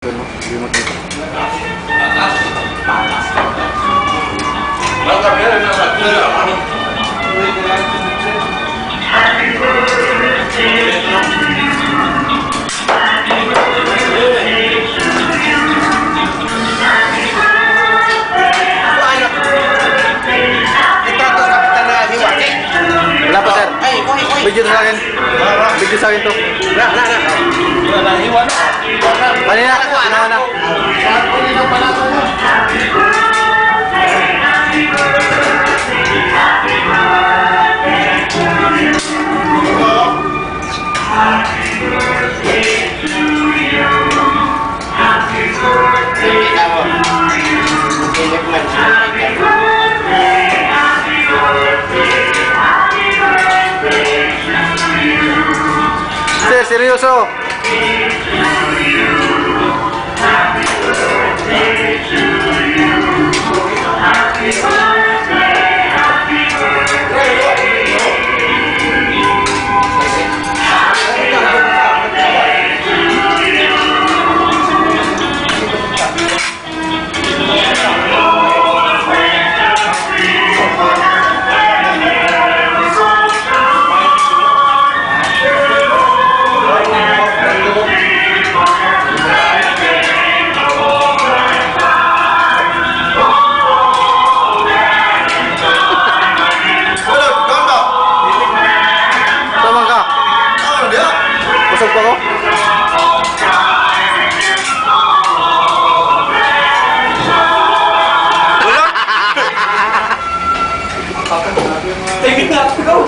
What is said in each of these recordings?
Wala pa, sir. Video sa akin. Video sa akin to. Iwan. Kanina, na. Sir, seryoso. Tama ka. Busog pa ko. Tingin na ako.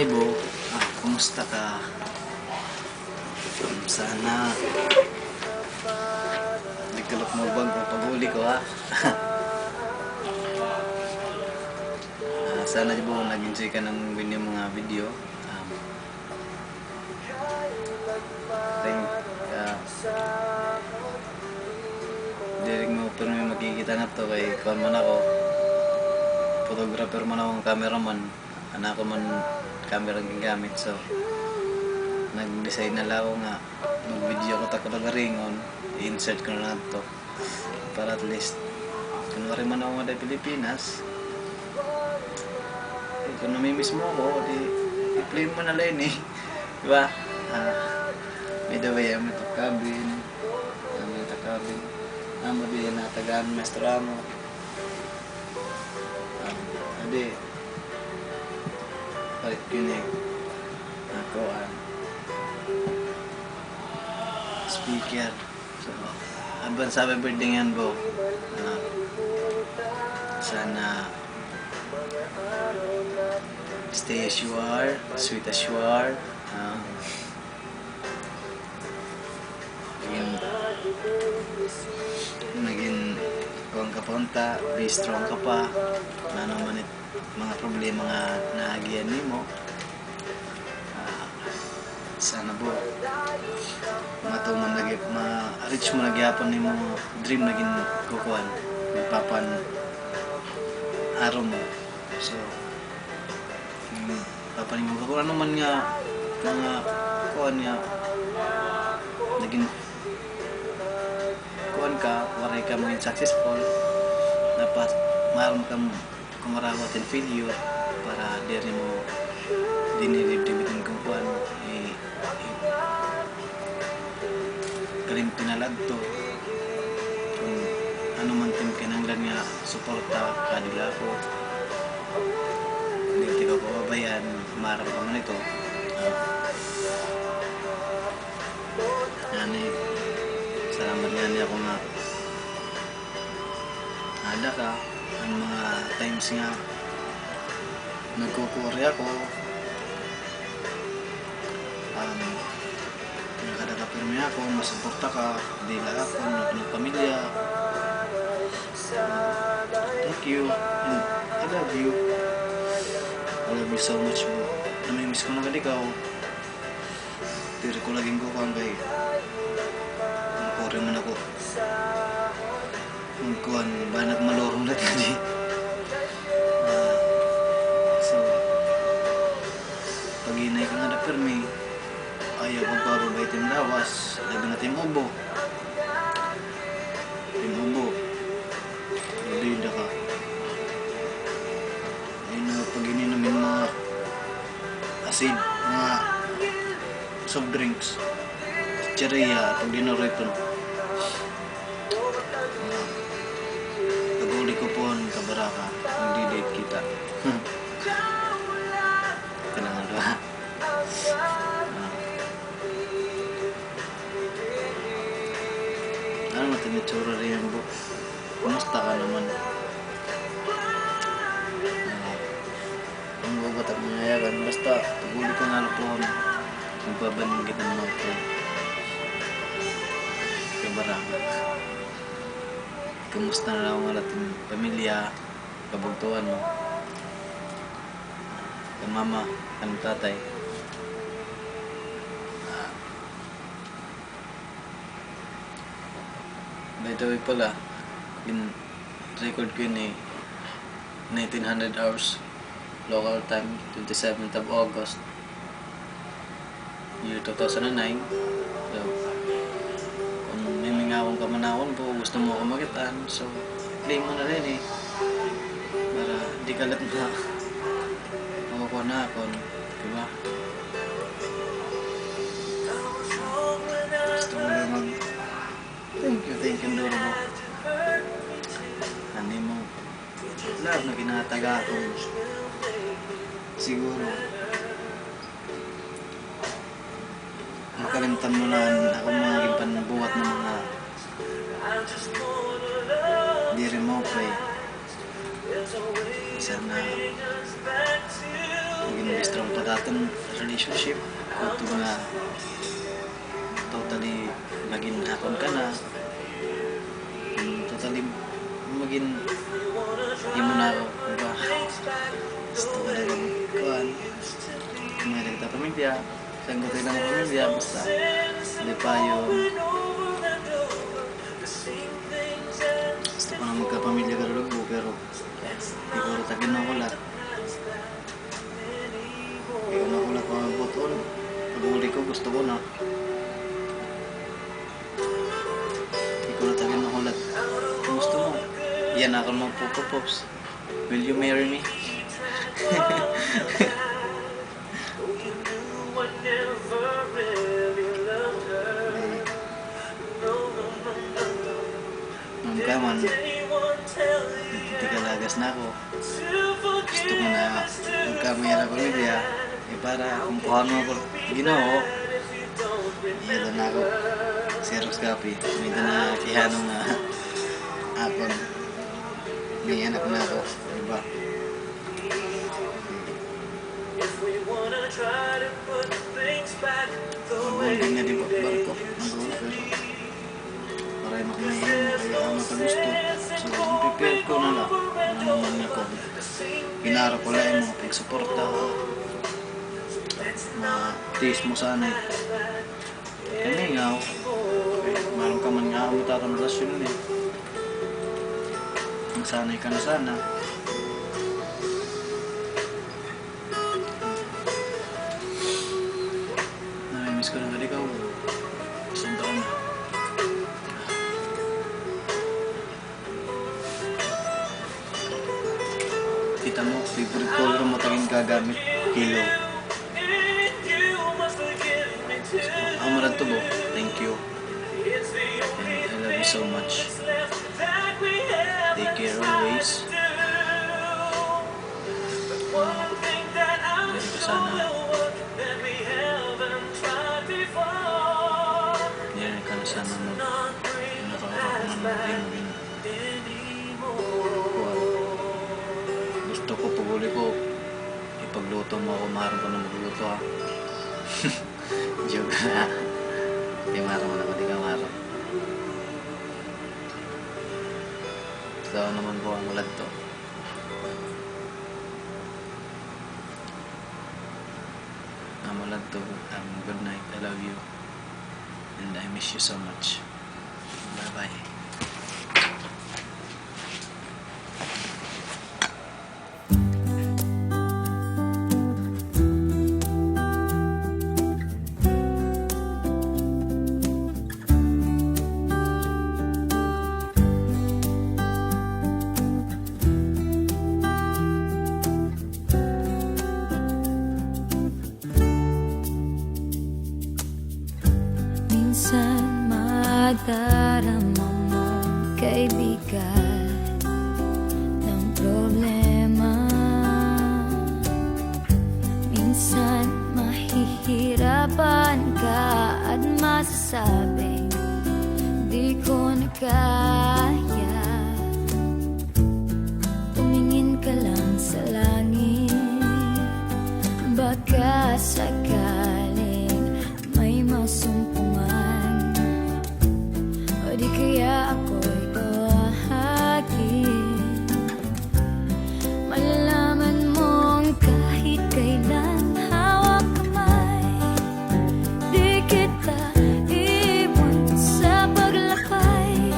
Hi Bo, kumusta ka? Sana nagkalok mo bang paghuli ko ha? Sana di ba nag-enjoy ka ng mga video. Dirig mo pero may makikita na to kay kuwan man ako. Photographer man akong cameraman. Anak ko man camera ang gamit, so nag-decide na lang ako nga mag-video ko takot ringon, i-insert ko na lang to para at least kunwari man ako nga Pilipinas kung namimiss mo ako di i-play mo na lang diba? By the way, I'm at the cabin. Sabi, amo di natagaan maestro amo. Ade, palit yun ako speaker. So, abang sabi birthday yan bo. Sana stay as you are, sweet as you are. Naging kuwang ka pa unta, be strong ka pa. Ano man mga problema nga naagian nimo. Sana po matuman lagi ma-reach mo nagyapon nimo dream naging kukuan magpapan araw mo. So papanin mo kung ano man nga mga kuan nga naging kuan ka, waray ka maging successful, dapat maram ka kumarawat and failure para diri mo dinilibdibitin kung kuan kalim tinalad to kung ano man tim kinanglan nga suporta kadila ko hindi ko pababayan maram ka man ito yan salamat nga niya ako nga ada ka ang mga times nga nagkukuri ako nakadakapirmi ako masuporta ka dila ako ng pamilya thank you and I love you so much mo namimiss ko na ka ikaw pero ko laging kukang kay rin man ako kung kuhan ba nagmalorong na tadi so pag inay ka nga na permi ayaw kong parubay tim lawas labi na tim ubo bida ka ayun na pag ininamin mga acid mga soft drinks chicheria pag dinaro ito pag-uli ko po kabaraka magdi-date kita kailangan ba ano natin itsura rin yan bo kumusta ka naman ang gubat at mangayagan basta pag-uli ko nga po magbabanin kita ng mga po kabaraka kumusta na lang ang ating pamilya kabugtuan mo ang mama ang tatay by the way pala record ko yun 1900 hours local time 27th of August year 2009 so kung may mga akong kamanakon po gusto mo ako magitan so claim mo na rin para di kalat na makukuha na ako diba gusto mo na mag thank you Doro mo ano mo love na kinataga ko siguro makalimtan mo na ako mga panbuhat ng mga di rin mo sana maging strong pa datang relationship ito nga totally maging hakon ka na totally maging di mo na ako diba gusto ko na lang kuhan kumain kita pamilya sanggot rin ang pamilya basta hindi pa yung gusto ko na magkapamilya karulog mo pero di ko rutagin ng kulat di ko na kulat mga buton pag-uli ko gusto ko na di ko rutagin ng kulat kung gusto mo yan ako mga pops will you marry me? ka man, nagtitikalagas na ako. Gusto ko na magkamera ko Olivia, para kung kuhan mo ako Ginoo, ilan na ako, Xerox copy, may na kihanong na akon, may anak na ako, diba? Magunding na di ba barko, magulo pero maray makamahin, kaya ako makagusto. So, prepare ko na lang, ano naman ako. Ginara ko lang yung mga pagsuporta, ma-taste mo sana eh. Kami nga ako, maram ka man nga ako matatang relasyon eh. Masanay ka na sana. Namimiss ko na nga ikaw. Isang taon na. Kita mo, favorite color mo taging gagamit, kilo. Ang marad to, Bo. Thank you. And I love you so much. Take care always. Dari ka sana. Yan ka na sana mo. Nakakakuman mo din. Gusto ko, paguli ko, ipagluto mo ako, maharap ko na magluto ha. Joke na. Di marap mo na ako, di ka marap. So naman po ang ulat to. Ang ulat to, good night, I love you. And I miss you so much. Bye bye. Minsan madarama mong kaibigan ng problema. Minsan mahihirapan ka at masasabing di ko na kaya. Tumingin ka lang sa langit, baka sakaling may masumpungan, o di kaya ako'y tawagin. Malalaman mong kahit kailan hawak kamay, di kita iwan sa paglakbay.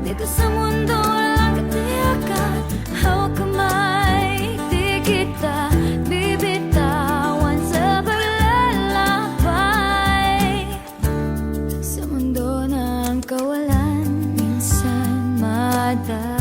Dito sa mundo walang katiyakan, hawak kamay, di kita bibitawan sa paglalakbay. Sa mundo ng kawalan, minsan madali